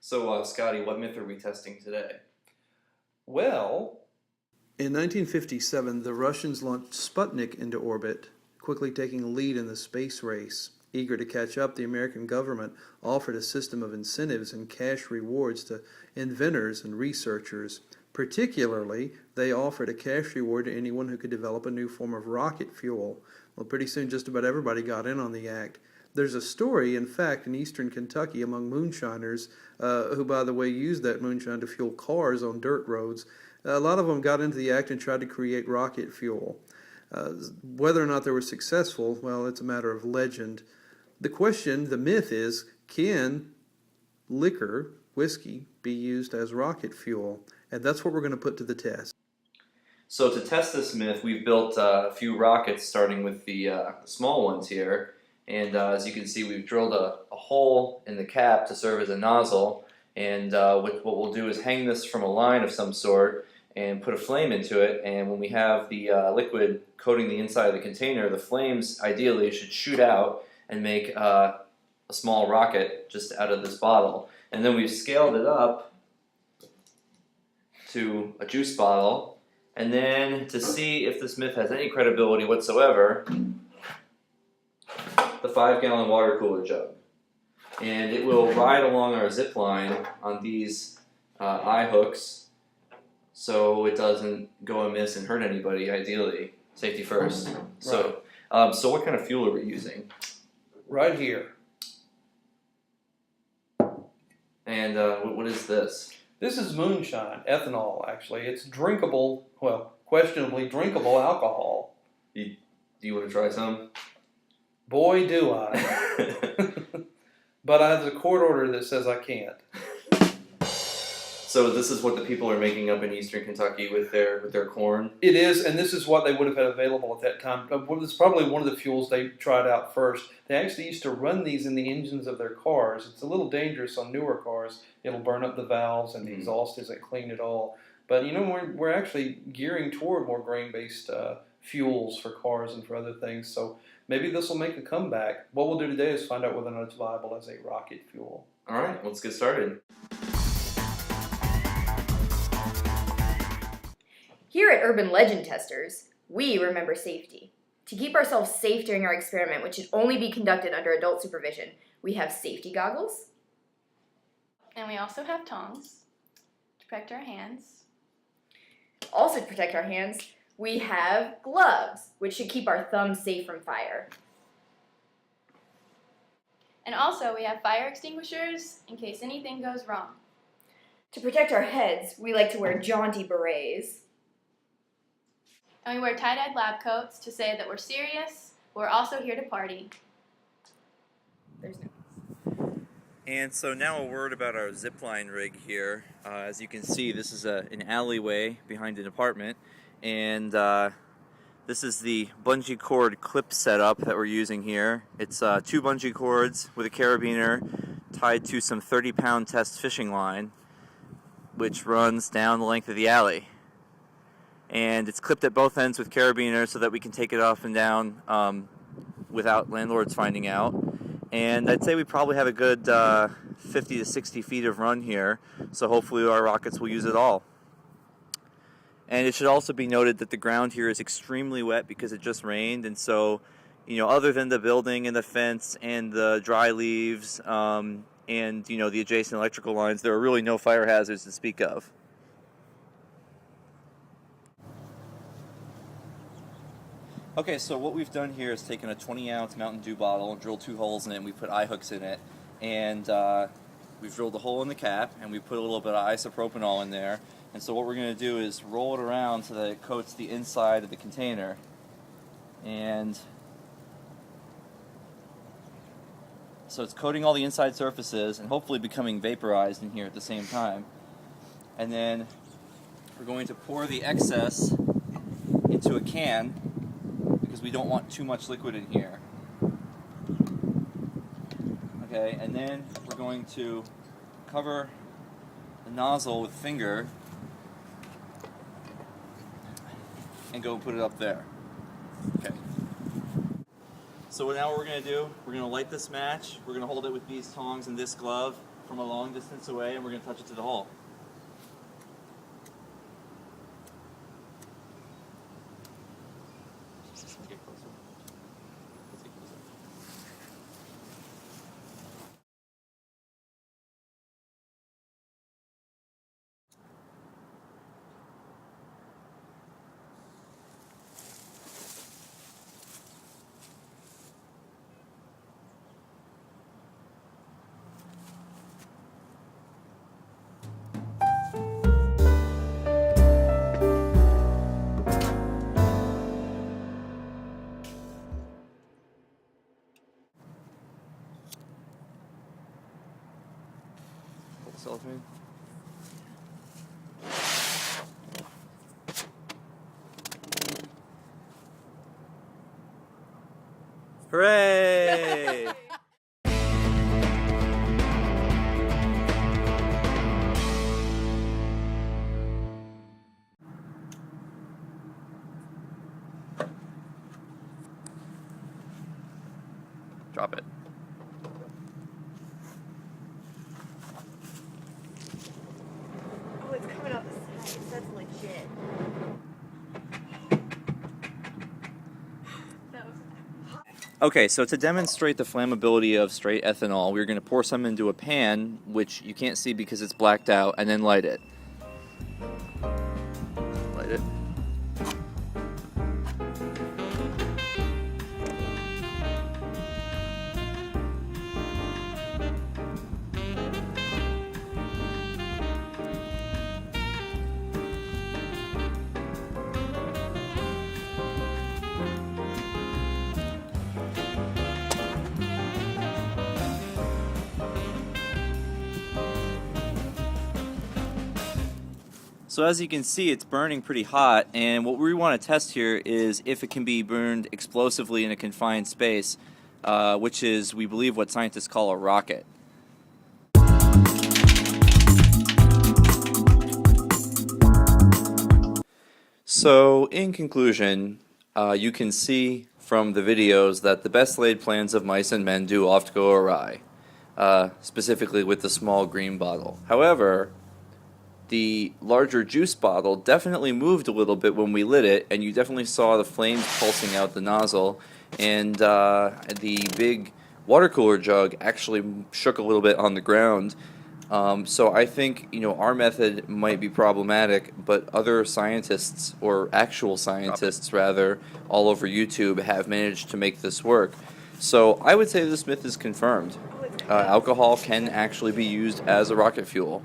So, Scotty, what myth are we testing today? Well, in 1957, the Russians launched Sputnik into orbit, quickly taking the lead in the space race. Eager to catch up, the American government offered a system of incentives and cash rewards to inventors and researchers. Particularly, they offered a cash reward to anyone who could develop a new form of rocket fuel. Well, pretty soon just about everybody got in on the act. There's a story, in fact, in eastern Kentucky among moonshiners who, by the way, used that moonshine to fuel cars on dirt roads. A lot of them got into the act and tried to create rocket fuel. Whether or not they were successful, well, it's a matter of legend. The question, the myth is, can liquor, whiskey, be used as rocket fuel? And that's what we're going to put to the test. So to test this myth, we've built a few rockets, starting with the small ones here. And as you can see, we've drilled a hole in the cap to serve as a nozzle. And what we'll do is hang this from a line of some sort and put a flame into it. And when we have the liquid coating the inside of the container, the flames ideally should shoot out and make a small rocket just out of this bottle. And then we've scaled it up to a juice bottle. And then to see if this myth has any credibility whatsoever, the 5-gallon water cooler jug. And it will ride along our zip line on these eye hooks so it doesn't go amiss and hurt anybody, ideally. Safety first. Right. So what kind of fuel are we using? Right here. And what is this? This is moonshine, ethanol, actually. It's drinkable, well, questionably drinkable alcohol. Do you want to try some? Boy, do I. But I have a court order that says I can't. So this is what the people are making up in eastern Kentucky with their corn? It is, and this is what they would have had available at that time. It's probably one of the fuels they tried out first. They actually used to run these in the engines of their cars. It's a little dangerous on newer cars. It'll burn up the valves, and the exhaust isn't clean at all. But you know, we're actually gearing toward more grain-based fuels for cars and for other things. So maybe this will make a comeback. What we'll do today is find out whether or not it's viable as a rocket fuel. All right, let's get started. Here at Urban Legend Testers, we remember safety. To keep ourselves safe during our experiment, which should only be conducted under adult supervision, we have safety goggles. And we also have tongs to protect our hands. Also to protect our hands, we have gloves, which should keep our thumbs safe from fire. And also we have fire extinguishers in case anything goes wrong. To protect our heads, we like to wear jaunty berets. And we wear tie-dyed lab coats to say that we're serious, but we're also here to party. There's no. And so now a word about our zipline rig here. As you can see, this is an alleyway behind an apartment, and this is the bungee cord clip setup that we're using here. It's 2 bungee cords with a carabiner tied to some 30-pound test fishing line, which runs down the length of the alley. And it's clipped at both ends with carabiners so that we can take it off and down without landlords finding out. And I'd say we probably have a good 50 to 60 feet of run here, so hopefully our rockets will use it all. And it should also be noted that the ground here is extremely wet because it just rained, and so, you know, other than the building and the fence and the dry leaves and, you know, the adjacent electrical lines, there are really no fire hazards to speak of. Okay, so what we've done here is taken a 20-ounce Mountain Dew bottle and drilled 2 holes in it, and we put eye hooks in it, and we've drilled a hole in the cap, and we put a little bit of isopropanol in there. And so what we're going to do is roll it around so that it coats the inside of the container. And so it's coating all the inside surfaces and hopefully becoming vaporized in here at the same time. And then we're going to pour the excess into a can because we don't want too much liquid in here. Okay, and then we're going to cover the nozzle with finger and go put it up there. Okay. So now what we're going to do, we're going to light this match, we're going to hold it with these tongs and this glove, from a long distance away, and we're going to touch it to the hole. Get closer. Let's get closer. Cellophane. Hooray! Drop it. Oh, it's coming out the sides. That's legit. Okay, so to demonstrate the flammability of straight ethanol, we're going to pour some into a pan, which you can't see because it's blacked out, and then light it. Light it. So as you can see, it's burning pretty hot, and what we want to test here is if it can be burned explosively in a confined space, which is, we believe, what scientists call a rocket. So in conclusion, you can see from the videos that the best laid plans of mice and men do oft go awry, specifically with the small green bottle. However, the larger juice bottle definitely moved a little bit when we lit it, and you definitely saw the flames pulsing out the nozzle, and the big water cooler jug actually shook a little bit on the ground. So I think, our method might be problematic, but other scientists, or actual scientists rather, all over YouTube have managed to make this work. So I would say this myth is confirmed. Alcohol can actually be used as a rocket fuel.